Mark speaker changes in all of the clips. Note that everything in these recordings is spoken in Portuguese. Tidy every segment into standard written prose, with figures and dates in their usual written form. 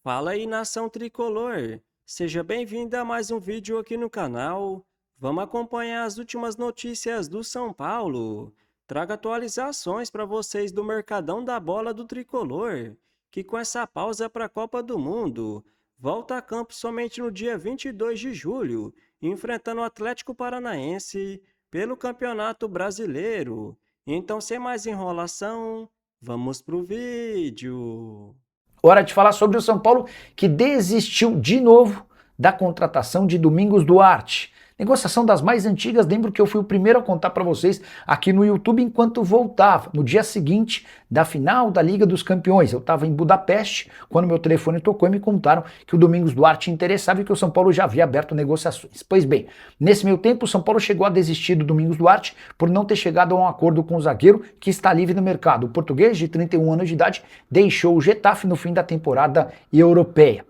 Speaker 1: Fala aí, nação tricolor! Seja bem-vindo a mais um vídeo aqui no canal. Vamos acompanhar as últimas notícias do São Paulo. Trago atualizações para vocês do Mercadão da Bola do Tricolor, que com essa pausa para a Copa do Mundo, volta a campo somente no dia 22 de julho, enfrentando o Atlético Paranaense pelo Campeonato Brasileiro. Então, sem mais enrolação, vamos pro vídeo.
Speaker 2: Hora de falar sobre o São Paulo, que desistiu de novo da contratação de Domingos Duarte. Negociação das mais antigas, lembro que eu fui o primeiro a contar para vocês aqui no YouTube enquanto voltava, no dia seguinte da final da Liga dos Campeões. Eu estava em Budapeste quando meu telefone tocou e me contaram que o Domingos Duarte interessava e que o São Paulo já havia aberto negociações. Pois bem, nesse meio tempo o São Paulo chegou a desistir do Domingos Duarte por não ter chegado a um acordo com o zagueiro que está livre no mercado. O português, de 31 anos de idade, deixou o Getafe no fim da temporada europeia.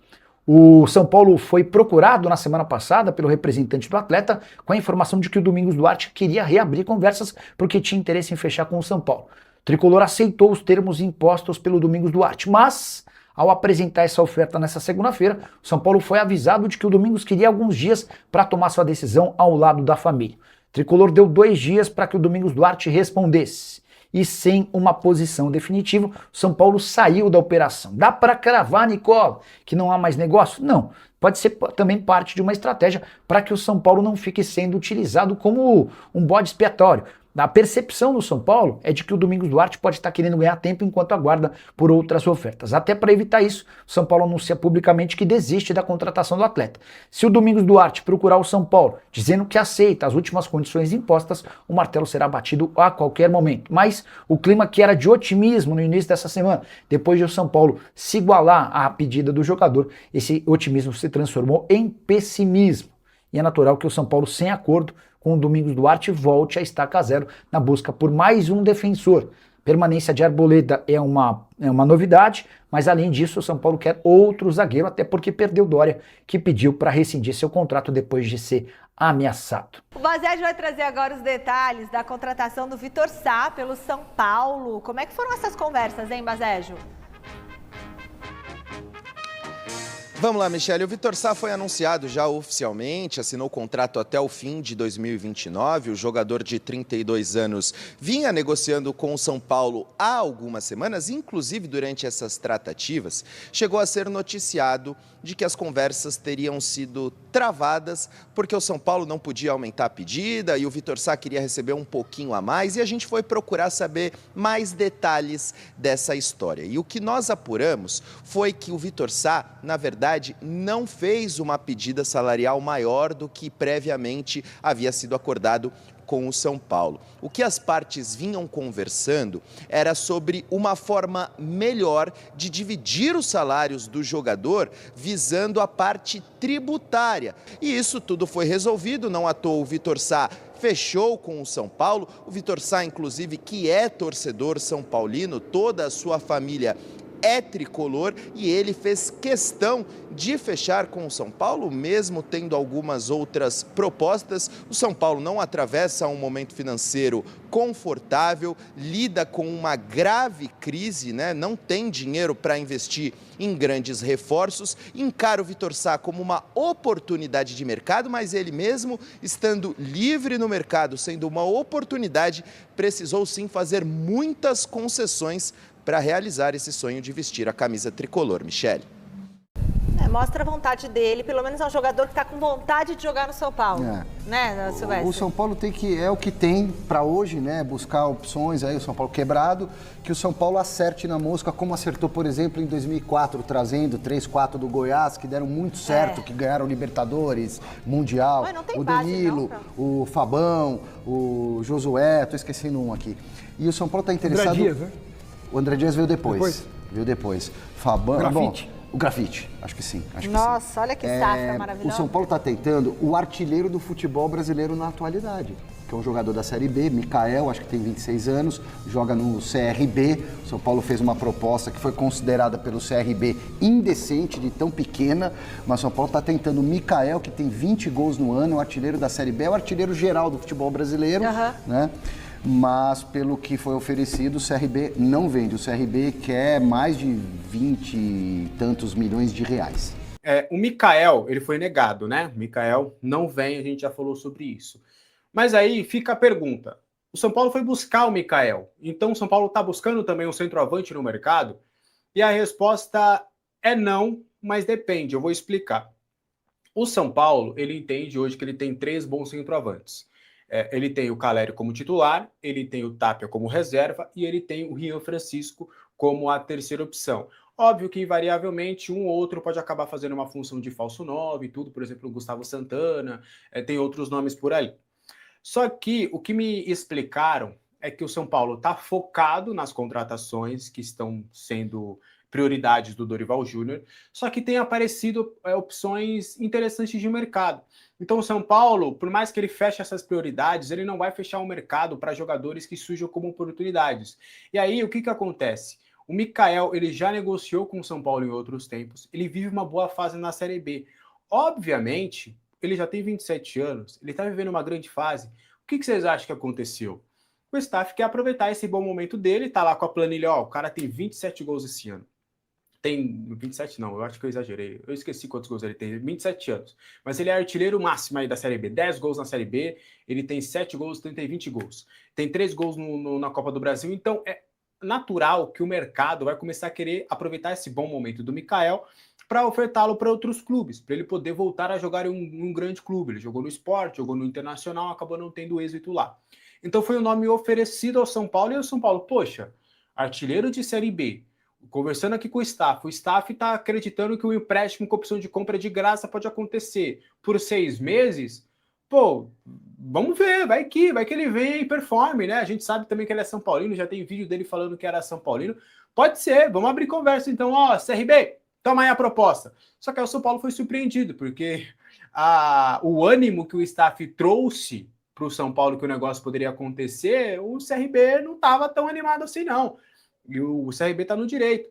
Speaker 2: O São Paulo foi procurado na semana passada pelo representante do atleta com a informação de que o Domingos Duarte queria reabrir conversas porque tinha interesse em fechar com o São Paulo. O Tricolor aceitou os termos impostos pelo Domingos Duarte, mas ao apresentar essa oferta nessa segunda-feira, o São Paulo foi avisado de que o Domingos queria alguns dias para tomar sua decisão ao lado da família. O Tricolor deu 2 dias para que o Domingos Duarte respondesse. E sem uma posição definitiva, o São Paulo saiu da operação. Dá para cravar, Nicola, que não há mais negócio? Não. Pode ser também parte de uma estratégia para que o São Paulo não fique sendo utilizado como um bode expiatório. A percepção do São Paulo é de que o Domingos Duarte pode estar querendo ganhar tempo enquanto aguarda por outras ofertas. Até para evitar isso, o São Paulo anuncia publicamente que desiste da contratação do atleta. Se o Domingos Duarte procurar o São Paulo dizendo que aceita as últimas condições impostas, o martelo será batido a qualquer momento. Mas o clima que era de otimismo no início dessa semana, depois de o São Paulo se igualar à pedida do jogador, esse otimismo se transformou em pessimismo. E é natural que o São Paulo, sem acordo com o Domingos Duarte, volte a estaca zero na busca por mais um defensor. Permanência de Arboleda é uma novidade, mas além disso o São Paulo quer outro zagueiro, até porque perdeu Dória, que pediu para rescindir seu contrato depois de ser ameaçado.
Speaker 3: O Bazed vai trazer agora os detalhes da contratação do Vitor Sá pelo São Paulo. Como é que foram essas conversas, hein, Bazejo?
Speaker 4: Vamos lá, Michele. O Vitor Sá foi anunciado já oficialmente, assinou o contrato até o fim de 2029. O jogador de 32 anos vinha negociando com o São Paulo há algumas semanas, inclusive durante essas tratativas, chegou a ser noticiado de que as conversas teriam sido travadas porque o São Paulo não podia aumentar a pedida e o Vitor Sá queria receber um pouquinho a mais, e a gente foi procurar saber mais detalhes dessa história. E o que nós apuramos foi que o Vitor Sá, na verdade, não fez uma pedida salarial maior do que previamente havia sido acordado com o São Paulo. O que as partes vinham conversando era sobre uma forma melhor de dividir os salários do jogador visando a parte tributária. E isso tudo foi resolvido, não à toa o Vitor Sá fechou com o São Paulo. O Vitor Sá, inclusive, que é torcedor são paulino, toda a sua família é tricolor, e ele fez questão de fechar com o São Paulo, mesmo tendo algumas outras propostas. O São Paulo não atravessa um momento financeiro confortável, lida com uma grave crise, né? Não tem dinheiro para investir em grandes reforços, encara o Vitor Sá como uma oportunidade de mercado, mas ele mesmo, estando livre no mercado, sendo uma oportunidade, precisou sim fazer muitas concessões para realizar esse sonho de vestir a camisa tricolor. Michele.
Speaker 3: Mostra a vontade dele, pelo menos é um jogador que está com vontade de jogar no São Paulo, né, Silvestre?
Speaker 5: O São Paulo é o que tem para hoje, né, buscar opções, aí o São Paulo quebrado, que o São Paulo acerte na mosca, como acertou, por exemplo, em 2004, trazendo 3-4 do Goiás, que deram muito certo, que ganharam Libertadores, Mundial, o Danilo, o Fabão, o Josué, estou esquecendo um aqui. E o São Paulo está interessado...
Speaker 6: André Dias, né?
Speaker 5: O André Dias veio depois. Veio depois. Fabão...
Speaker 6: Grafite.
Speaker 5: O Grafite, acho que sim.
Speaker 3: Nossa, olha que safra maravilhosa.
Speaker 5: O São Paulo está tentando o artilheiro do futebol brasileiro na atualidade, que é um jogador da Série B, Mikael, acho que tem 26 anos, joga no CRB. O São Paulo fez uma proposta que foi considerada pelo CRB indecente, de tão pequena, mas o São Paulo está tentando o Mikael, que tem 20 gols no ano, é o artilheiro da Série B, é o artilheiro geral do futebol brasileiro, né? mas pelo que foi oferecido, o CRB não vende. O CRB quer mais de 20 e tantos milhões de reais.
Speaker 6: O Mikael, ele foi negado, né? O Mikael não vem, a gente já falou sobre isso. Mas aí fica a pergunta. O São Paulo foi buscar o Mikael. Então o São Paulo está buscando também um centroavante no mercado? E a resposta é não, mas depende. Eu vou explicar. O São Paulo, ele entende hoje que ele tem 3 bons centroavantes. Ele tem o Caleri como titular, ele tem o Tapia como reserva e ele tem o Rian Francisco como a terceira opção. Óbvio que, invariavelmente, um ou outro pode acabar fazendo uma função de falso 9 e tudo, por exemplo, o Gustavo Santana, tem outros nomes por ali. Só que o que me explicaram é que o São Paulo está focado nas contratações que estão sendo prioridades do Dorival Júnior, só que tem aparecido opções interessantes de mercado. Então o São Paulo, por mais que ele feche essas prioridades, ele não vai fechar o mercado para jogadores que surjam como oportunidades. E aí o que acontece? O Mikael, ele já negociou com o São Paulo em outros tempos, ele vive uma boa fase na Série B. Obviamente, ele já tem 27 anos, ele está vivendo uma grande fase. O que vocês acham que aconteceu? O staff quer aproveitar esse bom momento dele, tá lá com a planilha, ó, o cara tem 27 gols esse ano. Tem 27 não, eu acho que eu exagerei. Eu esqueci quantos gols ele tem, 27 anos. Mas ele é artilheiro máximo aí da Série B. 10 gols na Série B, ele tem 7 gols, tem 20 gols. Tem 3 gols na Copa do Brasil, então é natural que o mercado vai começar a querer aproveitar esse bom momento do Mikael para ofertá-lo para outros clubes, para ele poder voltar a jogar em um grande clube. Ele jogou no Sport, jogou no Internacional, acabou não tendo êxito lá. Então foi o nome oferecido ao São Paulo, e o São Paulo, poxa, artilheiro de Série B, conversando aqui com o staff está acreditando que o empréstimo com opção de compra de graça pode acontecer por 6 meses. Pô, vamos ver, vai que ele vem e performe, né? A gente sabe também que ele é São Paulino, já tem vídeo dele falando que era São Paulino. Pode ser, vamos abrir conversa então. Ó, CRB, toma aí a proposta. Só que aí o São Paulo foi surpreendido, porque o ânimo que o staff trouxe para o São Paulo que o negócio poderia acontecer, o CRB não estava tão animado assim, não. E o CRB está no direito.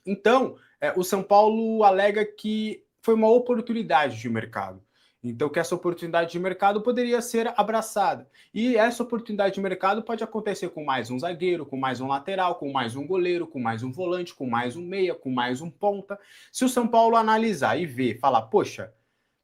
Speaker 6: Então, o São Paulo alega que foi uma oportunidade de mercado. Então, que essa oportunidade de mercado poderia ser abraçada. E essa oportunidade de mercado pode acontecer com mais um zagueiro, com mais um lateral, com mais um goleiro, com mais um volante, com mais um meia, com mais um ponta. Se o São Paulo analisar e ver, falar, poxa,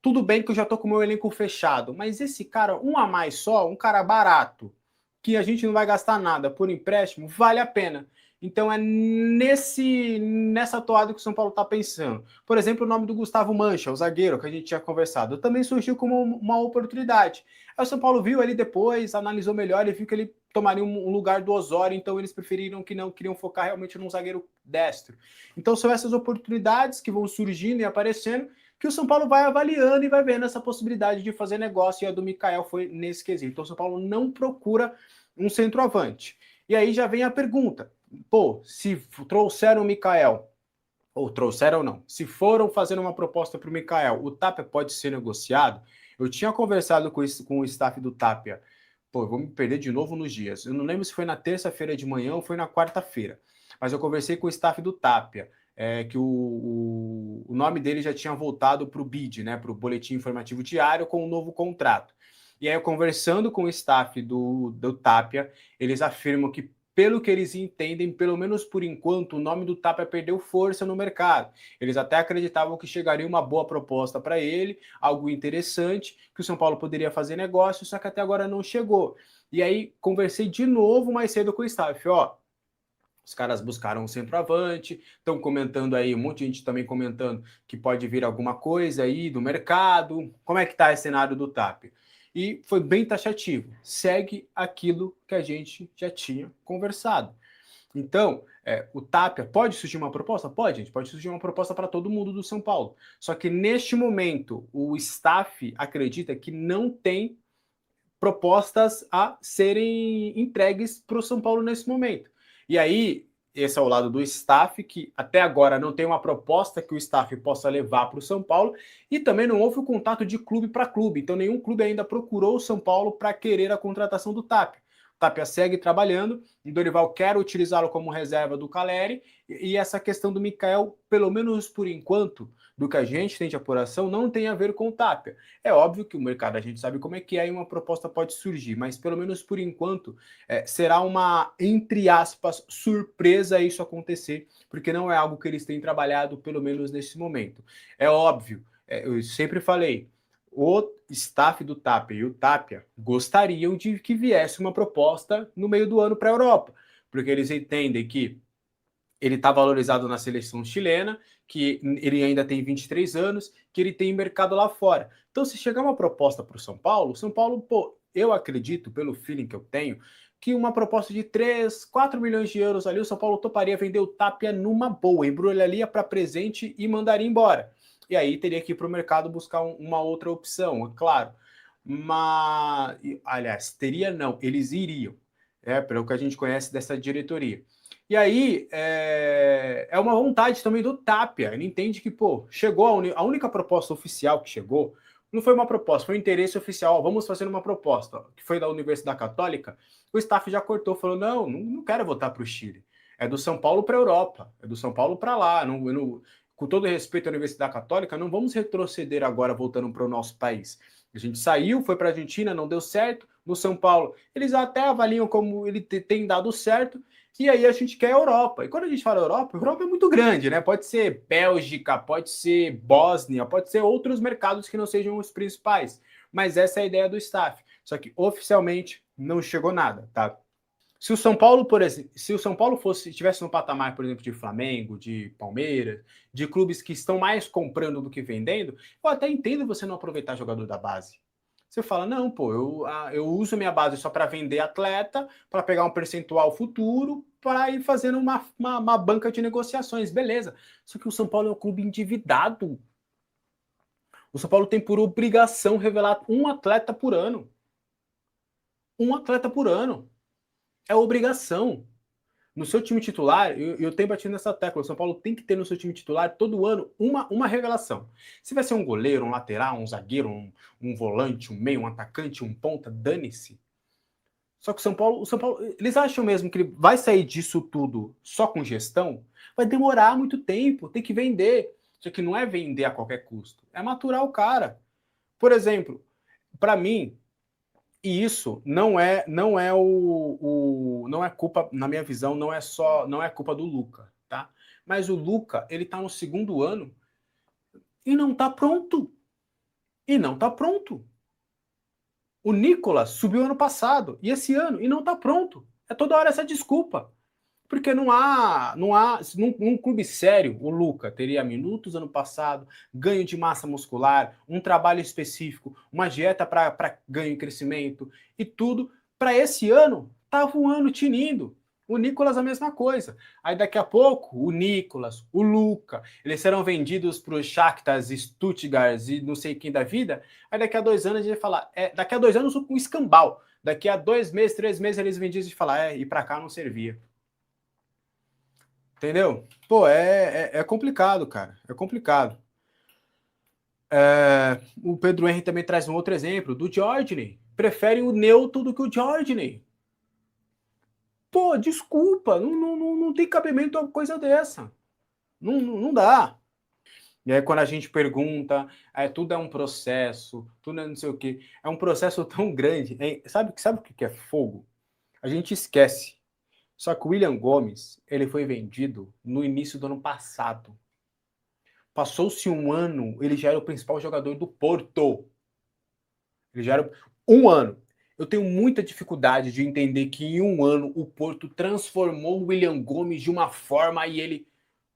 Speaker 6: tudo bem que eu já estou com o meu elenco fechado, mas esse cara, um a mais só, um cara barato, que a gente não vai gastar nada por empréstimo, vale a pena. Então é nessa toada que o São Paulo está pensando. Por exemplo, o nome do Gustavo Mancha, o zagueiro que a gente tinha conversado, também surgiu como uma oportunidade. Aí o São Paulo viu ali depois, analisou melhor e viu que ele tomaria um lugar do Osório, então eles preferiram que não, queriam focar realmente num zagueiro destro. Então são essas oportunidades que vão surgindo e aparecendo, que o São Paulo vai avaliando e vai vendo essa possibilidade de fazer negócio, e a do Mikael foi nesse quesito. Então o São Paulo não procura um centroavante. E aí já vem a pergunta, pô, se trouxeram o Mikael, ou trouxeram ou não, se foram fazer uma proposta para o Mikael, o Tapia pode ser negociado? Eu tinha conversado com o staff do Tapia, pô, eu vou me perder de novo nos dias, eu não lembro se foi na terça-feira de manhã ou foi na quarta-feira, mas eu conversei com o staff do Tapia, que o nome dele já tinha voltado para o BID, né, para o Boletim Informativo Diário, com um novo contrato. E aí, eu conversando com o staff do Tapia, eles afirmam que, pelo que eles entendem, pelo menos por enquanto, o nome do Tapia perdeu força no mercado. Eles até acreditavam que chegaria uma boa proposta para ele, algo interessante, que o São Paulo poderia fazer negócio, só que até agora não chegou. E aí, conversei de novo mais cedo com o staff, ó. Os caras buscaram um centroavante, estão comentando aí, um monte de gente também comentando que pode vir alguma coisa aí do mercado. Como é que tá esse cenário do Tapia? E foi bem taxativo. Segue aquilo que a gente já tinha conversado. Então, o Tapia, pode surgir uma proposta? Pode, gente. Pode surgir uma proposta para todo mundo do São Paulo. Só que neste momento, o staff acredita que não tem propostas a serem entregues para o São Paulo nesse momento. E aí, esse é o lado do staff, que até agora não tem uma proposta que o staff possa levar para o São Paulo, e também não houve o contato de clube para clube, então nenhum clube ainda procurou o São Paulo para querer a contratação do Tapia. Tapia segue trabalhando, o Dorival quer utilizá-lo como reserva do Calleri, e essa questão do Mikael, pelo menos por enquanto, do que a gente tem de apuração, não tem a ver com o Tapia. É óbvio que o mercado a gente sabe como é que é e uma proposta pode surgir, mas pelo menos por enquanto será uma, entre aspas, surpresa isso acontecer, porque não é algo que eles têm trabalhado, pelo menos nesse momento. É óbvio, eu sempre falei, o staff do Tapia e o Tapia gostariam de que viesse uma proposta no meio do ano para a Europa, porque eles entendem que ele está valorizado na seleção chilena, que ele ainda tem 23 anos, que ele tem mercado lá fora. Então, se chegar uma proposta para o São Paulo, pô, eu acredito, pelo feeling que eu tenho, que uma proposta de 3, 4 milhões de euros ali, o São Paulo toparia vender o Tapia numa boa, embrulharia para presente e mandaria embora. E aí teria que ir para o mercado buscar uma outra opção, é claro. Mas, aliás, teria não, eles iriam, pelo que a gente conhece dessa diretoria. E aí, é uma vontade também do Tapia. Ele entende que, pô, chegou a única proposta oficial que chegou, não foi uma proposta, foi um interesse oficial. Ó, vamos fazer uma proposta, que foi da Universidade Católica. O staff já cortou, falou, não quero voltar para o Chile. É do São Paulo para a Europa, é do São Paulo para lá. Com todo respeito à Universidade Católica, não vamos retroceder agora voltando para o nosso país. A gente saiu, foi para a Argentina, não deu certo. No São Paulo, eles até avaliam como ele tem dado certo. E aí a gente quer a Europa. E quando a gente fala Europa, a Europa é muito grande, né? Pode ser Bélgica, pode ser Bósnia, pode ser outros mercados que não sejam os principais. Mas essa é a ideia do staff. Só que oficialmente não chegou nada, tá? Se o São Paulo, por exemplo, estivesse no patamar, por exemplo, de Flamengo, de Palmeiras, de clubes que estão mais comprando do que vendendo, eu até entendo você não aproveitar jogador da base. Você fala, não, pô, eu uso minha base só para vender atleta, para pegar um percentual futuro, para ir fazendo uma banca de negociações, beleza. Só que o São Paulo é um clube endividado. O São Paulo tem por obrigação revelar um atleta por ano. Um atleta por ano. É obrigação. No seu time titular, eu tenho batido nessa tecla, o São Paulo tem que ter no seu time titular todo ano uma revelação. Se vai ser um goleiro, um lateral, um zagueiro, um volante, um meio, um atacante, um ponta, dane-se. Só que o São Paulo, eles acham mesmo que ele vai sair disso tudo só com gestão? Vai demorar muito tempo, tem que vender. Só que não é vender a qualquer custo, é maturar o cara. Por exemplo, para mim, e isso não é culpa, na minha visão, não é culpa do Luca, tá? Mas o Luca, ele tá no segundo ano e não tá pronto. E não tá pronto. O Nicolas subiu ano passado e esse ano e não tá pronto. É toda hora essa desculpa. Porque num clube sério, o Luca teria minutos ano passado, ganho de massa muscular, um trabalho específico, uma dieta para ganho e crescimento e tudo. Para esse ano, tá voando, tinindo. O Nicolas a mesma coisa. Aí daqui a pouco, o Nicolas, o Luca, eles serão vendidos para os Shakhtar, Stuttgart e não sei quem da vida. Aí daqui a 2 anos a gente vai falar, daqui a 2 anos um escambau. Daqui a 2 meses, 3 meses eles vendidos e falar, e para cá não servia. Entendeu? Pô, é complicado, cara. É complicado. O Pedro Henry também traz um outro exemplo do Djordje. Prefere o Neutro do que o Djordje. Pô, desculpa. Não tem cabimento uma coisa dessa. Não dá. E aí quando a gente pergunta, tudo é um processo, tudo é não sei o quê. É um processo tão grande. Sabe o que é fogo? A gente esquece. Só que o William Gomes, ele foi vendido no início do ano passado. Passou-se um ano, ele já era o principal jogador do Porto. Ele já era um ano. Eu tenho muita dificuldade de entender que em um ano o Porto transformou o William Gomes de uma forma e ele...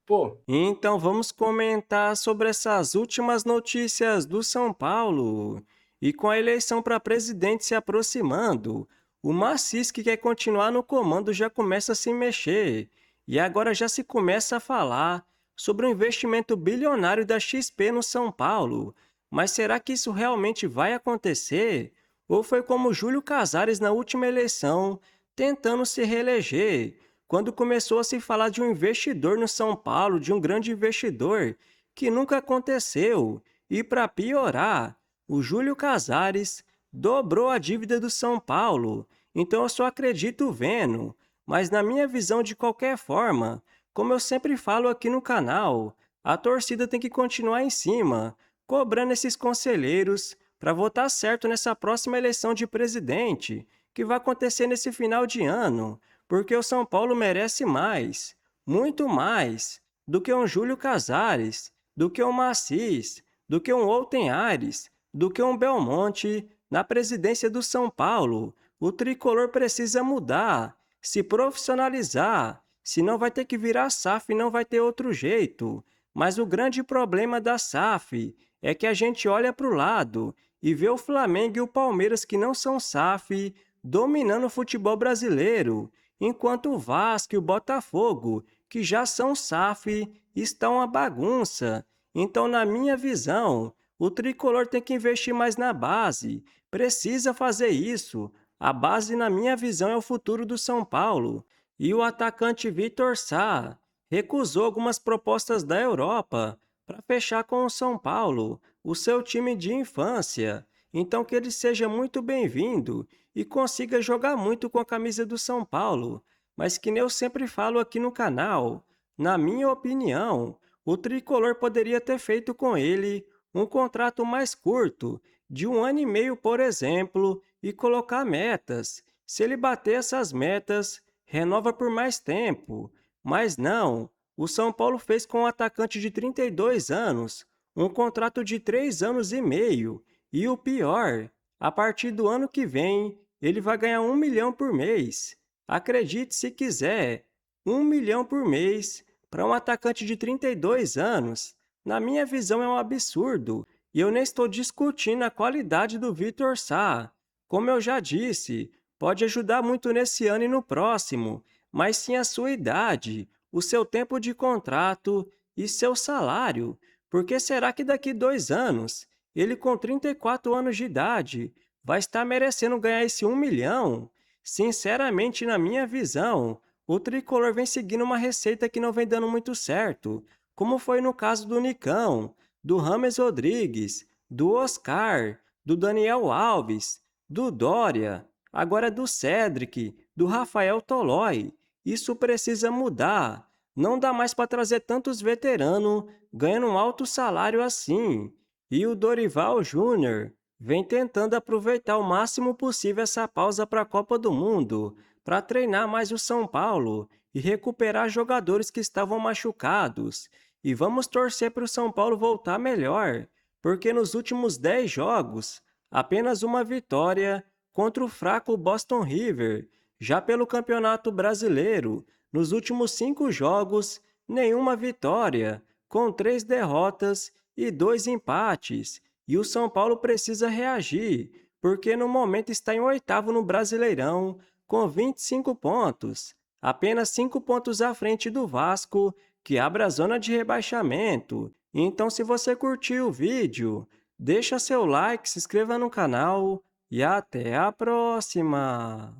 Speaker 6: Pô...
Speaker 1: Então vamos comentar sobre essas últimas notícias do São Paulo. E com a eleição para presidente se aproximando, o Macis, que quer continuar no comando, já começa a se mexer. E agora já se começa a falar sobre o investimento bilionário da XP no São Paulo. Mas será que isso realmente vai acontecer? Ou foi como Júlio Casares na última eleição, tentando se reeleger, quando começou a se falar de um investidor no São Paulo, de um grande investidor, que nunca aconteceu. E para piorar, o Júlio Casares dobrou a dívida do São Paulo então eu só acredito vendo. Mas na minha visão, de qualquer forma, como eu sempre falo aqui no canal, a torcida tem que continuar em cima, cobrando esses conselheiros para votar certo nessa próxima eleição de presidente, que vai acontecer nesse final de ano, porque o São Paulo merece mais, muito mais, do que um Júlio Casares, do que um Macis, do que um Outton Aires, do que um Belmonte na presidência do São Paulo. O tricolor precisa mudar, se profissionalizar, senão vai ter que virar SAF e não vai ter outro jeito. Mas o grande problema da SAF é que a gente olha para o lado e vê o Flamengo e o Palmeiras, que não são SAF, dominando o futebol brasileiro, enquanto o Vasco e o Botafogo, que já são SAF, estão uma bagunça. Então, na minha visão, o tricolor tem que investir mais na base, precisa fazer isso. A base, na minha visão, é o futuro do São Paulo. E o atacante Vitor Sá recusou algumas propostas da Europa para fechar com o São Paulo, o seu time de infância. Então, que ele seja muito bem-vindo e consiga jogar muito com a camisa do São Paulo. Mas que nem eu sempre falo aqui no canal, na minha opinião, o tricolor poderia ter feito com ele um contrato mais curto, de 1 ano e meio, por exemplo, e colocar metas. Se ele bater essas metas, renova por mais tempo. Mas não, o São Paulo fez com o atacante de 32 anos um contrato de 3 anos e meio. E o pior, a partir do ano que vem, ele vai ganhar 1 milhão por mês. Acredite se quiser, 1 milhão por mês para um atacante de 32 anos, na minha visão é um absurdo. E eu nem estou discutindo a qualidade do Vitor Sá. Como eu já disse, pode ajudar muito nesse ano e no próximo, mas sim a sua idade, o seu tempo de contrato e seu salário. Porque será que daqui 2 anos, ele com 34 anos de idade, vai estar merecendo ganhar esse 1 milhão? Sinceramente, na minha visão, o tricolor vem seguindo uma receita que não vem dando muito certo, como foi no caso do Nicão, do Rames Rodrigues, do Oscar, do Daniel Alves, do Dória, agora do Cedric, do Rafael Tolói. Isso precisa mudar. Não dá mais para trazer tantos veteranos ganhando um alto salário assim. E o Dorival Júnior vem tentando aproveitar o máximo possível essa pausa para a Copa do Mundo, para treinar mais o São Paulo e recuperar jogadores que estavam machucados. E vamos torcer para o São Paulo voltar melhor, porque nos últimos 10 jogos, apenas uma vitória contra o fraco Boston River. Já pelo Campeonato Brasileiro, nos últimos 5 jogos, nenhuma vitória, com 3 derrotas e 2 empates. E o São Paulo precisa reagir, porque no momento está em 8º no Brasileirão, com 25 pontos, apenas 5 pontos à frente do Vasco, que abre a zona de rebaixamento. Então, se você curtiu o vídeo, deixa seu like, se inscreva no canal e até a próxima!